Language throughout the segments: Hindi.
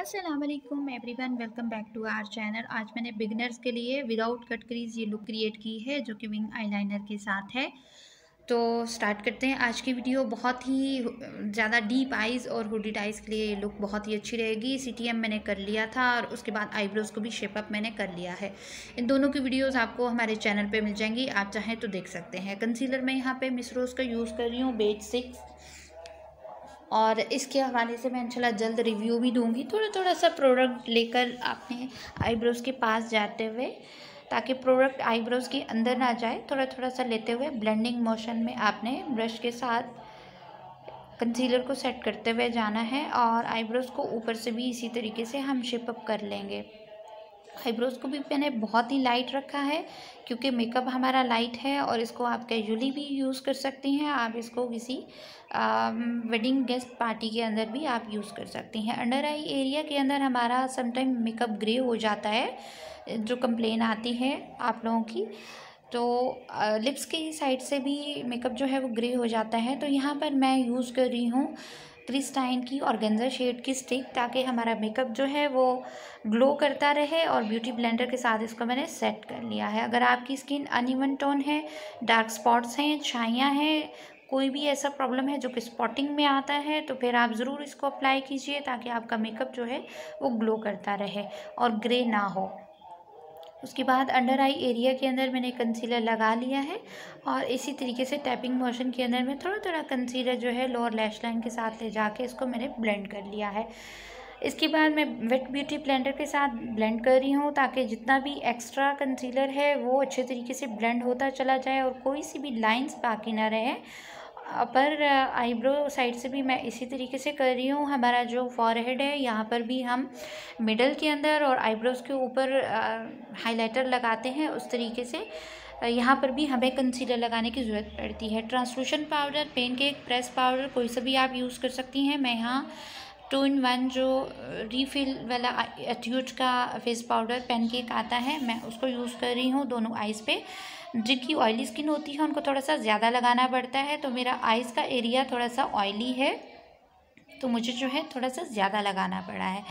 अस्सलाम वालेकुम everyone, welcome back to our channel. आज मैंने बिगिनर्स के लिए विदाउट कट क्रीज ये लुक क्रिएट की है जो कि विंग आईलाइनर के साथ है। तो स्टार्ट करते हैं आज की वीडियो। बहुत ही ज़्यादा डीप आइज़ और हुडीड आइज़ के लिए ये लुक बहुत ही अच्छी रहेगी। सीटीएम मैंने कर लिया था और उसके बाद आईब्रोज़ को भी शेप अप मैंने कर लिया है। इन दोनों की वीडियोस आपको हमारे चैनल पे मिल जाएंगी, आप चाहें तो देख सकते हैं। कंसीलर मैं यहाँ पे मिस रोज़ का यूज़ कर रही हूँ, बेज 6, और इसके हवाले से मैं इंशाल्लाह जल्द रिव्यू भी दूंगी। थोड़ा थोड़ा सा प्रोडक्ट लेकर आपने आईब्रोज़ के पास जाते हुए, ताकि प्रोडक्ट आईब्रोज़ के अंदर ना जाए, थोड़ा थोड़ा सा लेते हुए ब्लेंडिंग मोशन में आपने ब्रश के साथ कंसीलर को सेट करते हुए जाना है। और आईब्रोज़ को ऊपर से भी इसी तरीके से हम शेप अप कर लेंगे। आईब्रोज़ को भी मैंने बहुत ही लाइट रखा है क्योंकि मेकअप हमारा लाइट है और इसको आप कैजुअली भी यूज़ कर सकती हैं। आप इसको किसी वेडिंग गेस्ट पार्टी के अंदर भी आप यूज़ कर सकती हैं। अंडर आई एरिया के अंदर हमारा समटाइम मेकअप ग्रे हो जाता है, जो कंप्लेन आती है आप लोगों की। तो लिप्स की साइड से भी मेकअप जो है वो ग्रे हो जाता है। तो यहाँ पर मैं यूज़ कर रही हूँ क्रिस्टाइन की ऑर्गेन्जा शेड की स्टिक, ताकि हमारा मेकअप जो है वो ग्लो करता रहे। और ब्यूटी ब्लेंडर के साथ इसको मैंने सेट कर लिया है। अगर आपकी स्किन अनइवन टोन है, डार्क स्पॉट्स हैं, छाइयाँ हैं, कोई भी ऐसा प्रॉब्लम है जो कि स्पॉटिंग में आता है, तो फिर आप ज़रूर इसको अप्लाई कीजिए ताकि आपका मेकअप जो है वो ग्लो करता रहे और ग्रे ना हो। उसके बाद अंडर आई एरिया के अंदर मैंने कंसीलर लगा लिया है और इसी तरीके से टैपिंग मोशन के अंदर मैं थोड़ा थोड़ा कंसीलर जो है लोअर लैश लाइन के साथ ले जाके इसको मैंने ब्लेंड कर लिया है। इसके बाद मैं वेट ब्यूटी ब्लेंडर के साथ ब्लेंड कर रही हूँ ताकि जितना भी एक्स्ट्रा कंसीलर है वो अच्छे तरीके से ब्लेंड होता चला जाए और कोई सी भी लाइंस बाकी ना रहे। अपर आईब्रो साइड से भी मैं इसी तरीके से कर रही हूँ। हमारा जो फॉरहेड है यहाँ पर भी हम मिडल के अंदर और आईब्रोज़ के ऊपर हाइलाइटर लगाते हैं, उस तरीके से यहाँ पर भी हमें कंसीलर लगाने की ज़रूरत पड़ती है। ट्रांसलूशन पाउडर, पेनकेक, प्रेस पाउडर कोई सा भी आप यूज़ कर सकती हैं। मैं यहाँ 2 in 1 जो रीफिल वाला एट्यूट का फेस पाउडर पेनकेक आता है, मैं उसको यूज़ कर रही हूँ दोनों आइज़ पे। जिनकी ऑयली स्किन होती है उनको थोड़ा सा ज़्यादा लगाना पड़ता है, तो मेरा आइज़ का एरिया थोड़ा सा ऑयली है तो मुझे जो है थोड़ा सा ज़्यादा लगाना पड़ा है।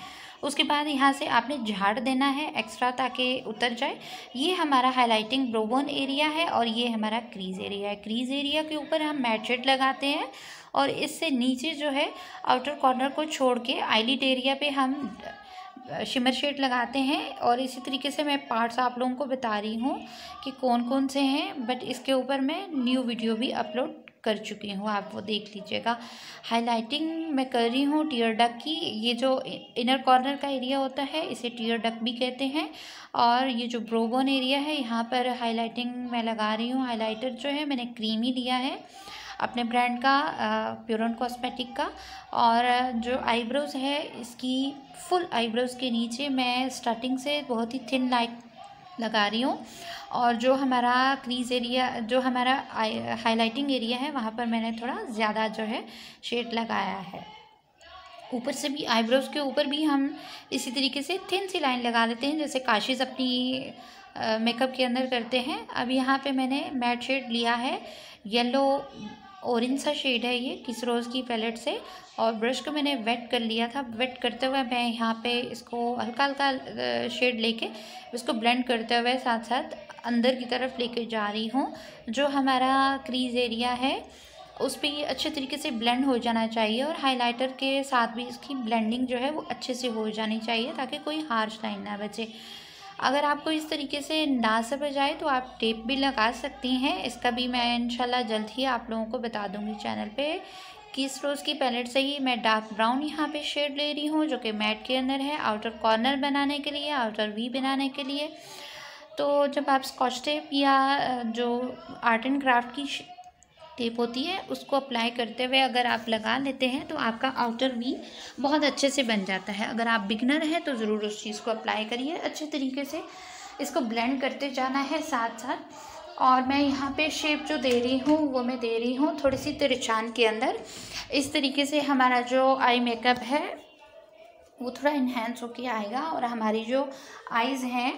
उसके बाद यहाँ से आपने झाड़ देना है एक्स्ट्रा ताकि उतर जाए। ये हमारा हाइलाइटिंग ब्रो बोन एरिया है और ये हमारा क्रीज एरिया है। क्रीज एरिया के ऊपर हम मैट शेड लगाते हैं और इससे नीचे जो है आउटर कॉर्नर को छोड़ के आईलिड एरिया पे हम शिमर शेड लगाते हैं। और इसी तरीके से मैं पार्ट्स आप लोगों को बता रही हूँ कि कौन कौन से हैं, बट इसके ऊपर मैं न्यू वीडियो भी अपलोड कर चुकी हूँ, आप वो देख लीजिएगा। हाइलाइटिंग मैं कर रही हूँ टीयर डक की। ये जो इनर कॉर्नर का एरिया होता है इसे टीयर डक भी कहते हैं। और ये जो ब्रो बोन एरिया है यहाँ पर हाइलाइटिंग मैं लगा रही हूँ। हाइलाइटर जो है मैंने क्रीम ही लिया है अपने ब्रांड का, प्योरन कॉस्मेटिक का। और जो आईब्रोज़ है इसकी फुल आईब्रोज़ के नीचे मैं स्टार्टिंग से बहुत ही थिन लाइन लगा रही हूँ। और जो हमारा क्रीज एरिया, जो हमारा हाइलाइटिंग एरिया है, वहाँ पर मैंने थोड़ा ज़्यादा जो है शेड लगाया है। ऊपर से भी आईब्रोज़ के ऊपर भी हम इसी तरीके से थिन सी लाइन लगा देते हैं, जैसे काशिज़ अपनी मेकअप के अंदर करते हैं। अब यहाँ पे मैंने मैट शेड लिया है, येलो ऑरेंज सा शेड है ये किस रोज़ की पैलेट से, और ब्रश को मैंने वेट कर लिया था। वेट करते हुए मैं यहाँ पे इसको हल्का हल्का शेड लेके इसको ब्लेंड करते हुए साथ साथ अंदर की तरफ लेके जा रही हूँ। जो हमारा क्रीज एरिया है उस पर ये अच्छे तरीके से ब्लेंड हो जाना चाहिए और हाइलाइटर के साथ भी इसकी ब्लेंडिंग जो है वो अच्छे से हो जानी चाहिए ताकि कोई हार्श लाइन ना बचे। अगर आपको इस तरीके से ना समझ आए तो आप टेप भी लगा सकती हैं। इसका भी मैं इंशाल्लाह जल्द ही आप लोगों को बता दूंगी चैनल पे। किस रोज़ की पैलेट से ही मैं डार्क ब्राउन यहाँ पे शेड ले रही हूँ जो कि मैट के अंदर है, आउटर कॉर्नर बनाने के लिए, आउटर वी बनाने के लिए। तो जब आप स्कॉच टेप या जो आर्ट एंड क्राफ्ट की टेप होती है उसको अप्लाई करते हुए अगर आप लगा लेते हैं तो आपका आउटर वी बहुत अच्छे से बन जाता है। अगर आप बिगनर हैं तो ज़रूर उस चीज़ को अप्लाई करिए। अच्छे तरीके से इसको ब्लेंड करते जाना है साथ साथ। और मैं यहाँ पे शेप जो दे रही हूँ वो मैं दे रही हूँ थोड़ी सी तिरछान के अंदर। इस तरीके से हमारा जो आई मेकअप है वो थोड़ा इन्हेंस होके आएगा और हमारी जो आइज़ हैं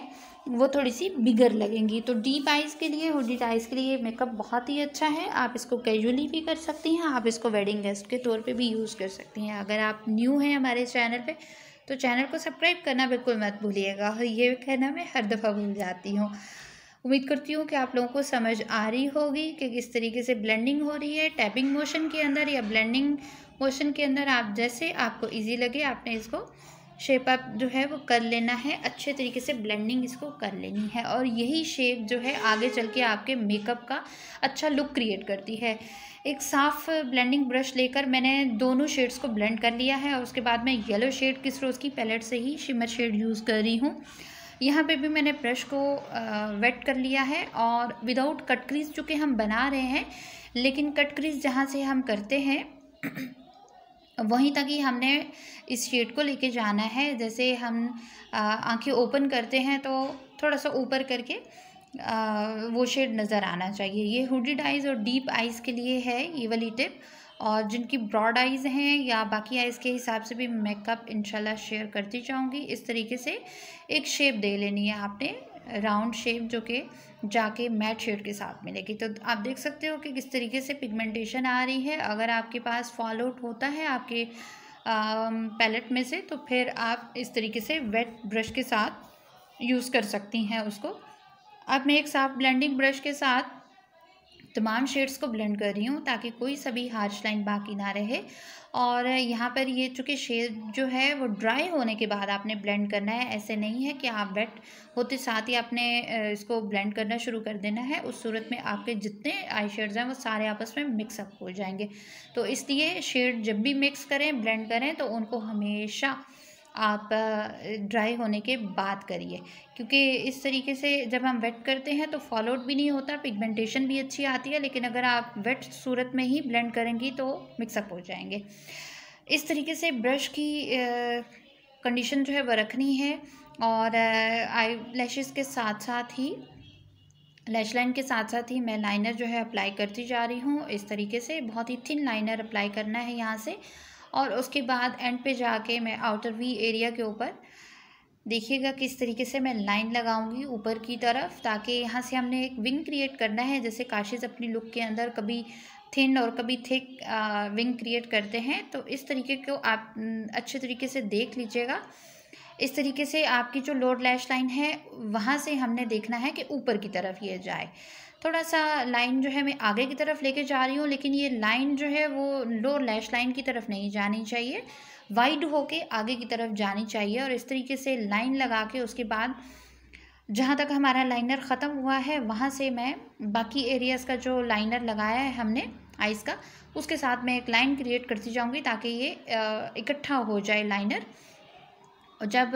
वो थोड़ी सी बिगर लगेंगी। तो डीप आइज़ के लिए, हुडीड आइज़ के लिए मेकअप बहुत ही अच्छा है। आप इसको कैजुअली भी कर सकती हैं, आप इसको वेडिंग गेस्ट के तौर पे भी यूज़ कर सकती हैं। अगर आप न्यू हैं हमारे चैनल पे तो चैनल को सब्सक्राइब करना बिल्कुल मत भूलिएगा। ये कहना मैं हर दफ़ा भूल जाती हूँ। उम्मीद करती हूँ कि आप लोगों को समझ आ रही होगी कि किस तरीके से ब्लेंडिंग हो रही है। टैपिंग मोशन के अंदर या ब्लेंडिंग मोशन के अंदर आप जैसे आपको इजी लगे आपने इसको शेप अप जो है वो कर लेना है, अच्छे तरीके से ब्लेंडिंग इसको कर लेनी है। और यही शेप जो है आगे चल के आपके मेकअप का अच्छा लुक क्रिएट करती है। एक साफ़ ब्लेंडिंग ब्रश लेकर मैंने दोनों शेड्स को ब्लेंड कर लिया है और उसके बाद मैं येलो शेड किस रोज़ की पैलेट से ही शिमर शेड यूज़ कर रही हूँ। यहाँ पे भी मैंने ब्रश को वेट कर लिया है और विदाउट कट क्रीज चूँकि हम बना रहे हैं, लेकिन कट क्रीज जहाँ से हम करते हैं वहीं तक ही हमने इस शेड को लेके जाना है। जैसे हम आंखें ओपन करते हैं तो थोड़ा सा ऊपर करके वो शेड नज़र आना चाहिए। ये हुडीड आइज़ और डीप आइज़ के लिए है ये वाली टिप। और जिनकी ब्रॉड आइज़ हैं या बाकी आइज़ के हिसाब से भी मेकअप इंशाल्लाह शेयर करती जाऊंगी। इस तरीके से एक शेप दे लेनी है आपने, राउंड शेप, जो कि जाके मैट शेड के साथ मिलेगी। तो आप देख सकते हो कि किस तरीके से पिगमेंटेशन आ रही है। अगर आपके पास फॉल आउट होता है आपके पैलेट में से तो फिर आप इस तरीके से वेट ब्रश के साथ यूज़ कर सकती हैं उसको। अब मैं एक साफ ब्लेंडिंग ब्रश के साथ तमाम शेड्स को ब्लेंड कर रही हूँ ताकि कोई सा भी हार्श लाइन बाकी ना रहे। और यहाँ पर ये चूँकि शेड जो है वो ड्राई होने के बाद आपने ब्लेंड करना है, ऐसे नहीं है कि आप वेट होते साथ ही आपने इसको ब्लेंड करना शुरू कर देना है। उस सूरत में आपके जितने आई शेड्स हैं वो सारे आपस में मिक्सअप हो जाएंगे। तो इसलिए शेड जब भी मिक्स करें, ब्लेंड करें, तो उनको हमेशा आप ड्राई होने के बाद करिए, क्योंकि इस तरीके से जब हम वेट करते हैं तो फॉल आउट भी नहीं होता, पिगमेंटेशन भी अच्छी आती है। लेकिन अगर आप वेट सूरत में ही ब्लेंड करेंगी तो मिक्सअप हो जाएंगे। इस तरीके से ब्रश की कंडीशन जो है वह रखनी है। और आई लैशेस के साथ साथ ही, लैश लाइन के साथ साथ ही मैं लाइनर जो है अप्लाई करती जा रही हूँ। इस तरीके से बहुत ही थिन लाइनर अप्लाई करना है यहाँ से। और उसके बाद एंड पे जाके मैं आउटर वी एरिया के ऊपर देखिएगा किस तरीके से मैं लाइन लगाऊंगी ऊपर की तरफ, ताकि यहाँ से हमने एक विंग क्रिएट करना है। जैसे काशिश अपनी लुक के अंदर कभी थिन और कभी थिक विंग क्रिएट करते हैं, तो इस तरीके को आप अच्छे तरीके से देख लीजिएगा। इस तरीके से आपकी जो लोअर लैश लाइन है वहाँ से हमने देखना है कि ऊपर की तरफ ये जाए। थोड़ा सा लाइन जो है मैं आगे की तरफ लेके जा रही हूँ, लेकिन ये लाइन जो है वो लोअर लैश लाइन की तरफ नहीं जानी चाहिए, वाइड होके आगे की तरफ जानी चाहिए। और इस तरीके से लाइन लगा के उसके बाद जहाँ तक हमारा लाइनर ख़त्म हुआ है वहाँ से मैं बाकी एरियाज़ का जो लाइनर लगाया है हमने आइज़ का, उसके साथ मैं एक लाइन क्रिएट करती जाऊँगी ताकि ये इकट्ठा हो जाए लाइनर। और जब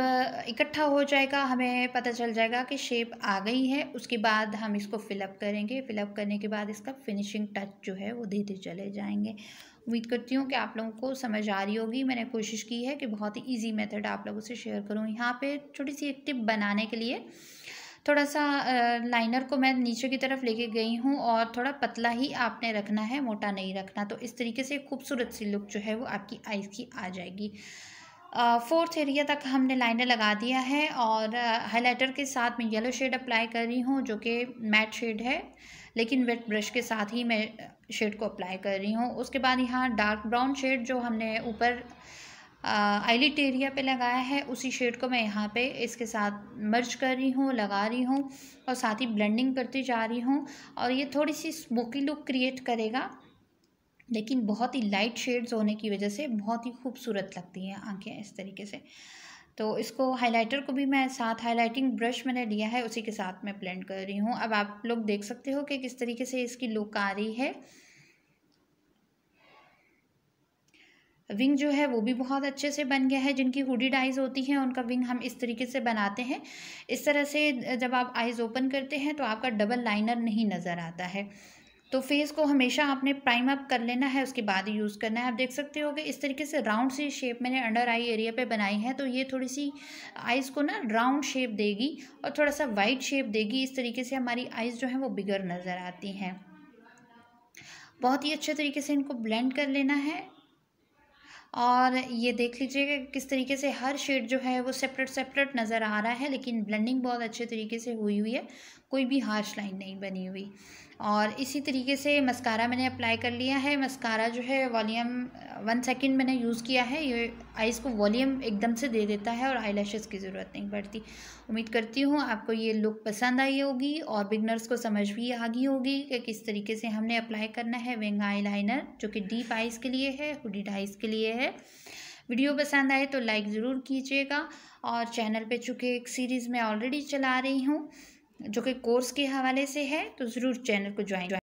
इकट्ठा हो जाएगा हमें पता चल जाएगा कि शेप आ गई है। उसके बाद हम इसको फिलअप करेंगे। फिलअप करने के बाद इसका फिनिशिंग टच जो है वो देते चले जाएंगे। उम्मीद करती हूँ कि आप लोगों को समझ आ रही होगी। मैंने कोशिश की है कि बहुत ही इजी मेथड आप लोगों से शेयर करूँ। यहाँ पे छोटी सी एक टिप बनाने के लिए थोड़ा सा लाइनर को मैं नीचे की तरफ लेके गई हूँ और थोड़ा पतला ही आपने रखना है, मोटा नहीं रखना। तो इस तरीके से खूबसूरत सी लुक जो है वो आपकी आइज़ की आ जाएगी। फोर्थ एरिया तक हमने लाइनर लगा दिया है और हाइलाइटर के साथ मैं येलो शेड अप्लाई कर रही हूँ, जो कि मैट शेड है, लेकिन वेट ब्रश के साथ ही मैं शेड को अप्लाई कर रही हूँ। उसके बाद यहाँ डार्क ब्राउन शेड जो हमने ऊपर आईलिड एरिया पे लगाया है, उसी शेड को मैं यहाँ पे इसके साथ मर्ज कर रही हूँ, लगा रही हूँ और साथ ही ब्लेंडिंग करती जा रही हूँ। और ये थोड़ी सी स्मोकी लुक क्रिएट करेगा, लेकिन बहुत ही लाइट शेड्स होने की वजह से बहुत ही खूबसूरत लगती हैं आंखें इस तरीके से। तो इसको हाइलाइटर को भी मैं साथ हाइलाइटिंग ब्रश मैंने लिया है उसी के साथ मैं ब्लेंड कर रही हूँ। अब आप लोग देख सकते हो कि किस तरीके से इसकी लुक आ रही है। विंग जो है वो भी बहुत अच्छे से बन गया है। जिनकी हुडीड आइज़ होती हैं उनका विंग हम इस तरीके से बनाते हैं। इस तरह से जब आप आइज़ ओपन करते हैं तो आपका डबल लाइनर नहीं नज़र आता है। तो फेस को हमेशा आपने प्राइम अप कर लेना है, उसके बाद ही यूज़ करना है। आप देख सकते हो कि इस तरीके से राउंड सी शेप मैंने अंडर आई एरिया पे बनाई है, तो ये थोड़ी सी आइज़ को ना राउंड शेप देगी और थोड़ा सा वाइड शेप देगी। इस तरीके से हमारी आइज़ जो है वो बिगर नज़र आती हैं। बहुत ही अच्छे तरीके से इनको ब्लेंड कर लेना है। और ये देख लीजिएगा किस तरीके से हर शेड जो है वो सेपरेट सेपरेट नज़र आ रहा है, लेकिन ब्लेंडिंग बहुत अच्छे तरीके से हुई है। कोई भी हार्श लाइन नहीं बनी हुई। और इसी तरीके से मस्कारा मैंने अप्लाई कर लिया है। मस्कारा जो है वॉल्यूम 1 सेकंड मैंने यूज़ किया है। ये आइज़ को वॉल्यूम एकदम से दे देता है और आईलैशेस की ज़रूरत नहीं पड़ती। उम्मीद करती हूँ आपको ये लुक पसंद आई होगी और बिगनर्स को समझ भी आ गई होगी कि किस तरीके से हमने अप्लाई करना है विंग आईलाइनर, जो कि डीप आइज़ के लिए है, हुडीड आइज़ के लिए है। वीडियो पसंद आए तो लाइक ज़रूर कीजिएगा। और चैनल पे चूँकि एक सीरीज़ मैं ऑलरेडी चला रही हूँ जो कि कोर्स के हवाले से है, तो ज़रूर चैनल को ज्वाइन